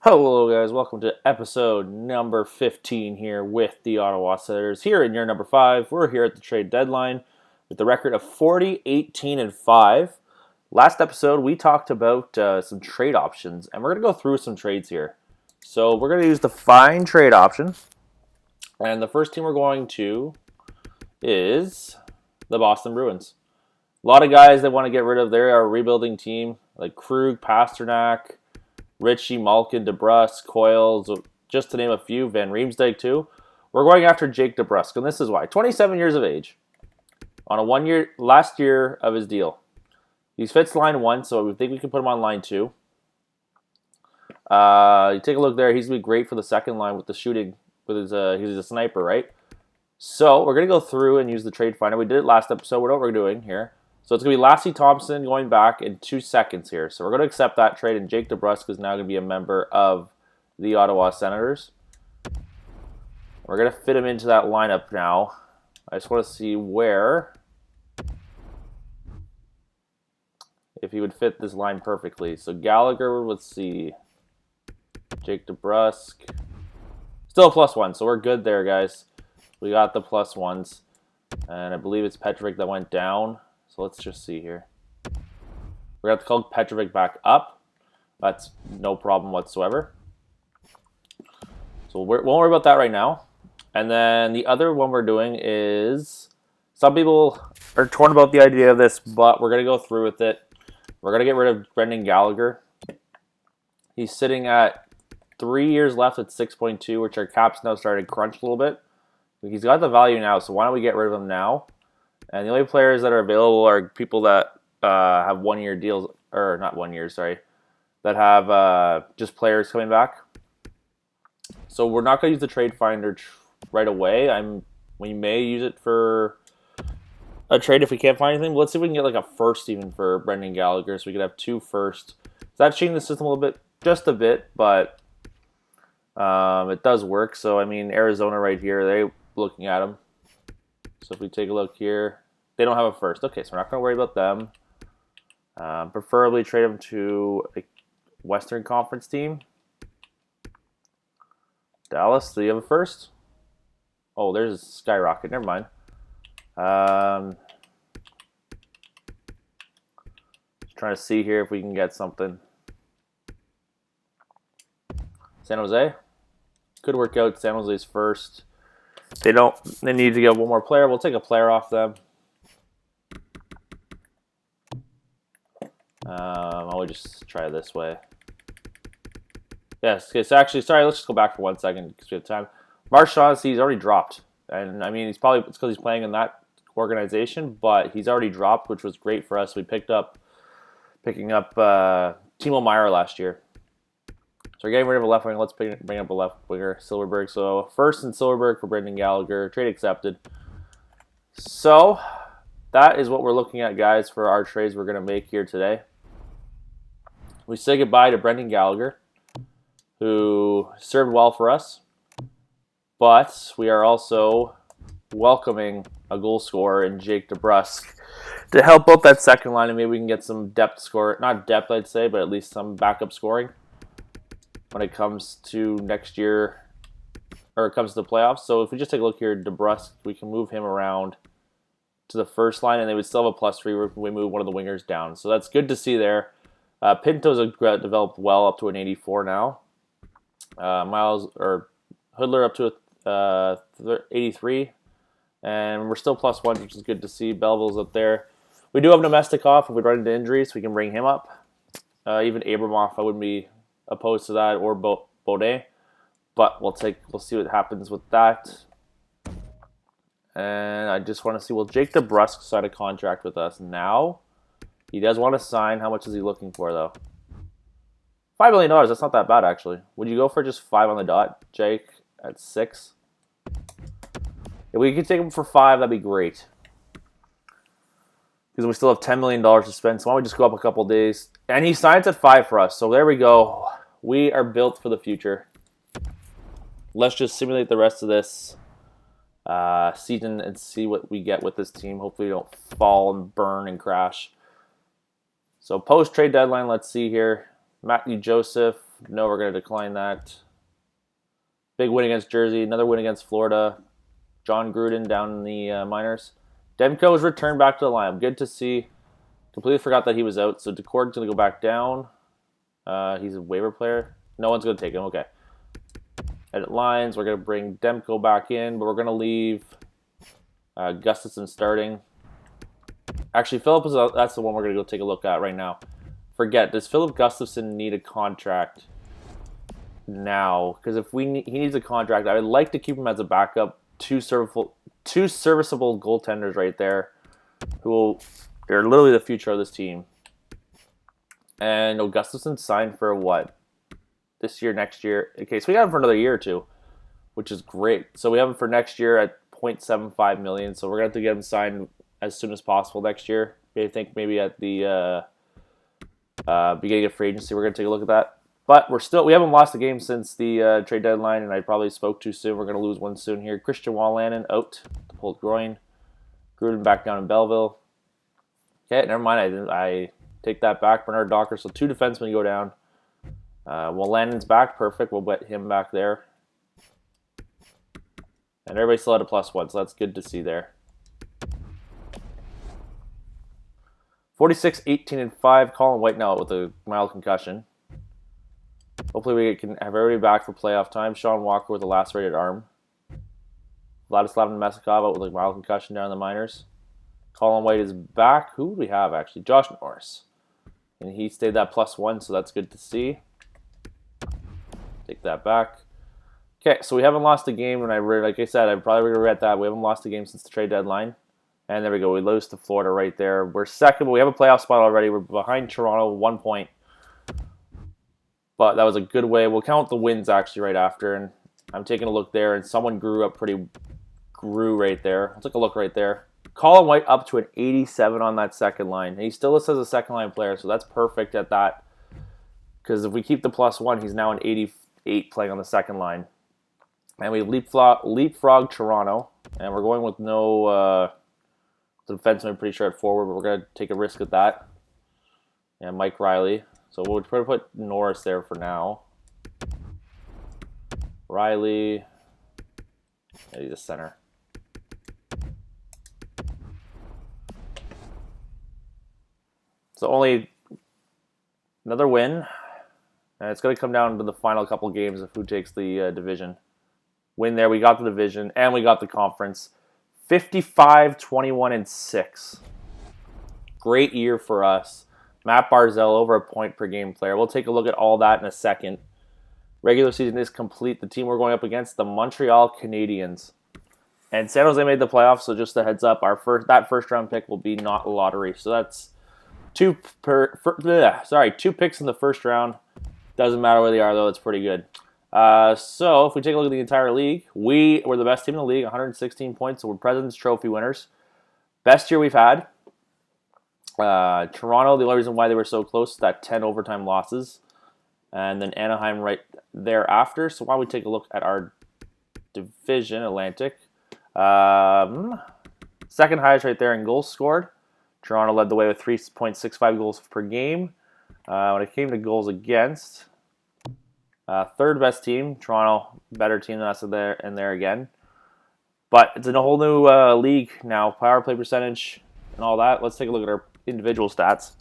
Hello, guys. Welcome to episode number 15 here with the Ottawa Senators. Here in year number 5, we're here at the trade deadline with the record of 40, 18, and 5. Last episode, we talked about some trade options, and we're going to go through some trades here. So we're going to use the find trade option, and the first team we're going to is the Boston Bruins. A lot of guys they want to get rid of. They're a rebuilding team, like Krug, Pasternak, Ritchie, Malkin, DeBrusk, Coils, just to name a few, Van Riemsdyk too. We're going after Jake DeBrusk, and this is why. 27 years of age, on a last year of his deal. He fits line 1, so we think we can put him on line 2. You take a look there, he's going to be great for the second line with the shooting, with his he's a sniper, right? So we're going to go through and use the trade finder. We did it last episode, we know what we're doing here. So it's going to be Lassie Thompson going back in 2 seconds here. So we're going to accept that trade, and Jake DeBrusk is now going to be a member of the Ottawa Senators. We're going to fit him into that lineup now. I just want to see if he would fit this line perfectly. So Gallagher, let's see. Jake DeBrusk. Still a +1, so we're good there, guys. We got the +1s. And I believe it's Petrovic that went down. So let's just see here. We're going to have to call Petrovic back up. That's no problem whatsoever. So we won't worry about that right now. And then the other one we're doing is, some people are torn about the idea of this, but we're going to go through with it. We're going to get rid of Brendan Gallagher. He's sitting at 3 years left at 6.2, which our cap's now started to crunch a little bit. He's got the value now, so why don't we get rid of him now? And the only players that are available are people that have 1 year deals, or not 1 year, sorry, that have just players coming back. So we're not going to use the trade finder right away. We may use it for a trade if we can't find anything. But let's see if we can get like a first even for Brendan Gallagher, so we could have 2 firsts. So that's changing the system a little bit, just a bit, but it does work. So I mean, Arizona right here, they're looking at him. So if we take a look here, they don't have a first. Okay, so we're not going to worry about them. Preferably trade them to a Western Conference team. Dallas, do you have a first? Oh, there's a skyrocket. Never mind. Trying to see here if we can get something. San Jose. Could work out. San Jose's first. They need to get one more player. We'll take a player off them. I'll just try it this way. Yes, okay, so actually, sorry, let's just go back for 1 second because we have time. Marchand, he's already dropped. And I mean, it's because he's playing in that organization, but he's already dropped, which was great for us. We picking up Timo Meier last year. So we're getting rid of a left winger. Let's bring up a left winger, Silverberg. So first and Silverberg for Brendan Gallagher. Trade accepted. So that is what we're looking at, guys, for our trades we're going to make here today. We say goodbye to Brendan Gallagher, who served well for us. But we are also welcoming a goal scorer in Jake DeBrusk to help out that second line, and maybe we can get some depth score. Not depth, I'd say, but at least some backup scoring when it comes to next year, or it comes to the playoffs. So if we just take a look here, DeBrusk, we can move him around to the first line, and they would still have a +3 if we move one of the wingers down. So that's good to see there. Pinto's developed well up to an 84 now. Hoodler up to a 83. And we're still +1, which is good to see. Belleville's up there. We do have Nemestikov. If we run into injuries, we can bring him up. Even Abramoff, I wouldn't be opposed to that, or Baudet. But we'll see what happens with that. And I just want to see, will Jake DeBrusk sign a contract with us now? He does want to sign. How much is he looking for, though? $5 million. That's not that bad, actually. Would you go for just 5 on the dot, Jake, at 6? If we could take him for 5, that'd be great. Because we still have $10 million to spend. So why don't we just go up a couple days? And he signs at 5 for us. So there we go. We are built for the future. Let's just simulate the rest of this season and see what we get with this team. Hopefully we don't fall and burn and crash. So post-trade deadline, let's see here. Matthew Joseph, No, we're going to decline that. Big win against Jersey. Another win against Florida. John Gruden down in the minors. Demko is returned back to the lineup. Good to see. Completely forgot that he was out. So Decord's going to go back down. He's a waiver player. No one's going to take him. Okay. Edit lines. We're going to bring Demko back in, but we're going to leave Gustafson starting. Actually, Philip is that's the one we're going to go take a look at right now. Forget, does Philip Gustafson need a contract now? Because if he needs a contract, I would like to keep him as a backup. Two serviceable goaltenders right there, they're literally the future of this team. And Gustafson signed for what? This year, next year. Okay, so we got him for another year or two, which is great. So we have him for next year at $0.75 million. So we're going to have to get him signed as soon as possible next year. I think maybe at the beginning of free agency, we're going to take a look at that. But we haven't lost a game since the trade deadline, and I probably spoke too soon. We're going to lose one soon here. Christian Wolanin out, pulled groin. Gruden back down in Belleville. Okay, never mind. I take that back. Bernard Docker. So 2 defensemen go down. Wolanin's back. Perfect. We'll get him back there. And everybody still had a +1, so that's good to see there. 46, 18, and 5. Colin White now with a mild concussion. Hopefully we can have everybody back for playoff time. Sean Walker with a lacerated arm. Vladislav Nemestikov out with a mild concussion down in the minors. Colin White is back. Who do we have, actually? Josh Norris. And he stayed that +1, so that's good to see. Take that back. Okay, so we haven't lost a game, and like I said, I probably regret that. We haven't lost a game since the trade deadline. And there we go. We lose to Florida right there. We're second, but we have a playoff spot already. We're behind Toronto, 1 point. But that was a good way. We'll count the wins actually right after. And I'm taking a look there, and someone grew right there. I'll take a look right there. Colin White up to an 87 on that second line. And he still lists as a second line player, so that's perfect at that. Because if we keep the +1, he's now an 88 playing on the second line. And we leapfrog Toronto. And we're going with no defenseman, I'm pretty sure, at forward, but we're going to take a risk at that. And Mike Riley. So we'll put Norris there for now. Riley. Yeah, he's a center. So only another win. And it's going to come down to the final couple games of who takes the division. Win there. We got the division, and we got the conference. 55, 21, and 6. Great year for us. Matt Barzal over a point per game player. We'll take a look at all that in a second. Regular season is complete. The team we're going up against, the Montreal Canadiens. And San Jose made the playoffs, so just a heads up, that first round pick will be not lottery. So that's two picks in the first round. Doesn't matter where they are, though. It's pretty good. So if we take a look at the entire league, we were the best team in the league, 116 points. So we're President's Trophy winners. Best year we've had. Toronto, the only reason why they were so close, that 10 overtime losses. And then Anaheim right thereafter. So why don't we take a look at our division, Atlantic. Second highest right there in goals scored. Toronto led the way with 3.65 goals per game. When it came to goals against, third best team. Toronto, better team than us in there again. But it's in a whole new league now. Power play percentage and all that. Let's take a look at our individual stats.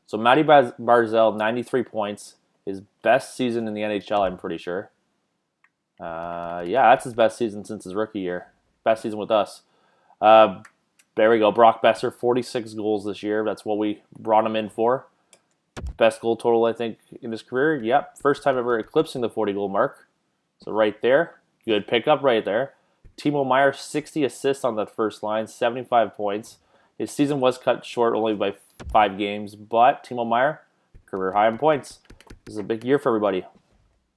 So Matty Barzal, 93 points. His best season in the NHL, I'm pretty sure. Yeah, that's his best season since his rookie year. Best season with us. There we go. Brock Besser, 46 goals this year. That's what we brought him in for. Best goal total, I think, in his career. Yep, first time ever eclipsing the 40-goal mark. So right there. Good pickup right there. Timo Meier, 60 assists on that first line, 75 points. His season was cut short only by 5 games, but Timo Meier, career high in points. This is a big year for everybody.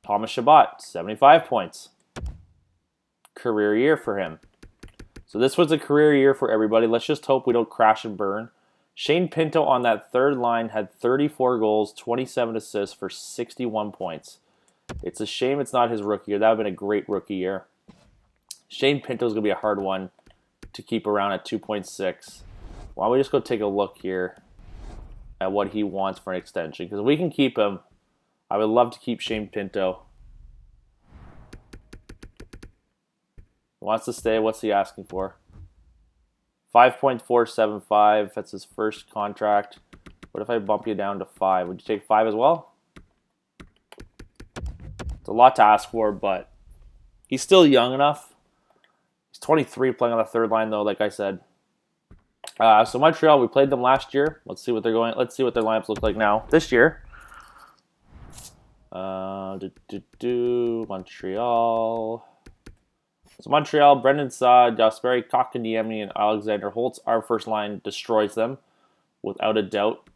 Thomas Chabot, 75 points. Career year for him. So this was a career year for everybody. Let's just hope we don't crash and burn. Shane Pinto on that third line had 34 goals, 27 assists for 61 points. It's a shame it's not his rookie year. That would have been a great rookie year. Shane Pinto's going to be a hard one to keep around at 2.6. Why don't we just go take a look here at what he wants for an extension? Because we can keep him. I would love to keep Shane Pinto. He wants to stay. What's he asking for? 5.475. That's his first contract. What if I bump you down to 5? Would you take 5 as well? It's a lot to ask for, but he's still young enough. He's 23, playing on the third line, though, like I said. So Montreal, we played them last year. Let's see what they're going. Let's see what their lineups look like now this year. Montreal. So Montreal, Brendan Saad, Jesperi Kotkaniemi, and Alexander Holtz. Our first line destroys them, without a doubt.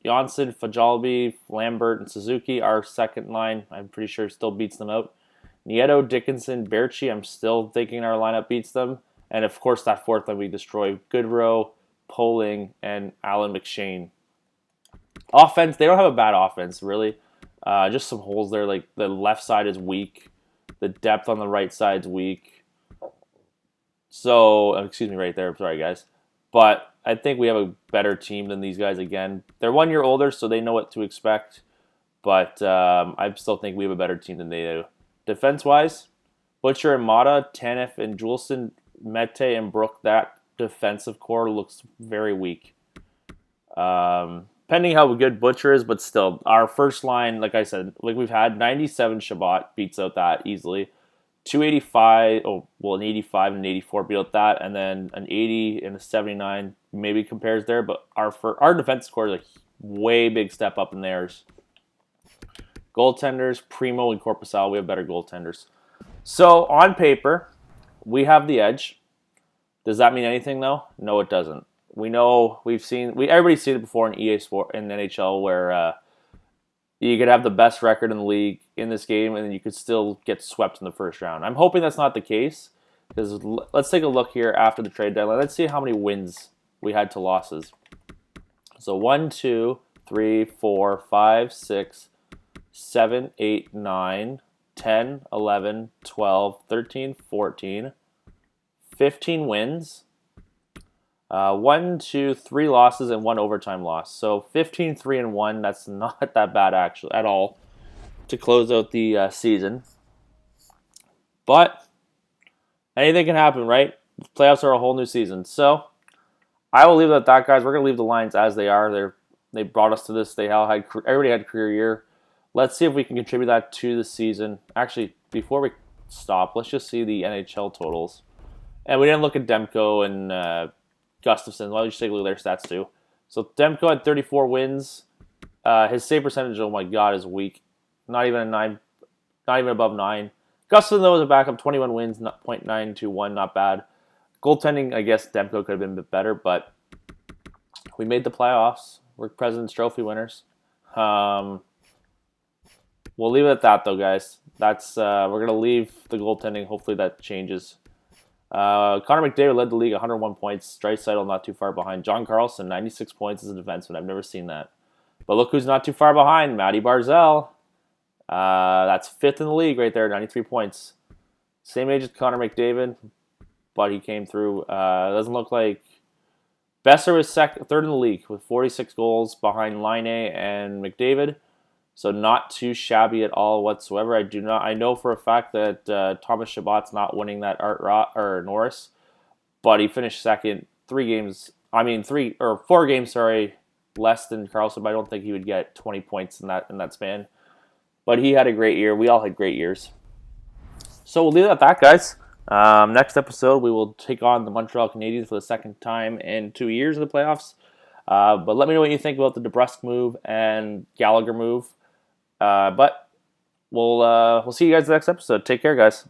Janssen, Fajalbi, Lambert, and Suzuki. Our second line, I'm pretty sure, still beats them out. Nieto, Dickinson, Berchi, I'm still thinking our lineup beats them. And, of course, that fourth line we destroy. Goodrow, Poling, and Alan McShane. Offense, they don't have a bad offense, really. Just some holes there. Like, the left side is weak. The depth on the right side's weak. So, excuse me right there. Sorry, guys. But I think we have a better team than these guys again. They're 1 year older, so they know what to expect. But I still think we have a better team than they do. Defense-wise, Butcher and Mata, Tanev and Juleson, Mete and Brook, that defensive core looks very weak. Depending how good Butcher is, but still, our first line, like I said, like we've had, 97 Shabbat beats out that easily. 285, an 85 and an 84 beat out that, and then an 80 and a 79 maybe compares there, but our defense core is a way big step up in theirs. Goaltenders, Primo and Corpusal, we have better goaltenders. So, on paper, we have the edge. Does that mean anything, though? No, it doesn't. We know, everybody's seen it before in EA Sport, in the NHL, where you could have the best record in the league in this game, and you could still get swept in the first round. I'm hoping that's not the case, because let's take a look here after the trade deadline. Let's see how many wins we had to losses. So 1, 2, 3, 4, 5, 6, 7, 8, 9, 10, 11, 12, 13, 14, 15 wins. 1, 2, 3 losses and 1 overtime loss. So 15, 3, and 1. That's not that bad actually at all to close out the season. But anything can happen, right? Playoffs are a whole new season. So I will leave it at that, guys. We're gonna leave the lines as they are. They brought us to this. Everybody had a career year. Let's see if we can contribute that to the season. Actually, before we stop, let's just see the NHL totals. And we didn't look at Demko and Gustafson. Well, you should take a look at their stats too. So Demko had 34 wins. His save percentage, oh my god, is weak. Not even above 9. Gustafson, though, was a backup. 21 wins, .921, not bad. Goaltending, I guess Demko could have been a bit better, but we made the playoffs. We're President's Trophy winners. We'll leave it at that, though, guys. We're gonna leave the goaltending. Hopefully that changes. Connor McDavid led the league, 101 points. Draisaitl not too far behind. John Carlson, 96 points as a defenseman. I've never seen that. But look who's not too far behind, Matty Barzal. That's 5th in the league right there, 93 points. Same age as Connor McDavid, but he came through. Doesn't look like Besser was 3rd in the league with 46 goals behind Line and McDavid. So not too shabby at all whatsoever. I know for a fact that Thomas Chabot's not winning that Norris, but he finished second. 4 games, less than Carlson. But I don't think he would get 20 points in that span. But he had a great year. We all had great years. So we'll leave it at that, guys. Next episode, we will take on the Montreal Canadiens for the second time in 2 years of the playoffs. But let me know what you think about the DeBrusk move and Gallagher move. But we'll see you guys in the next episode. Take care, guys.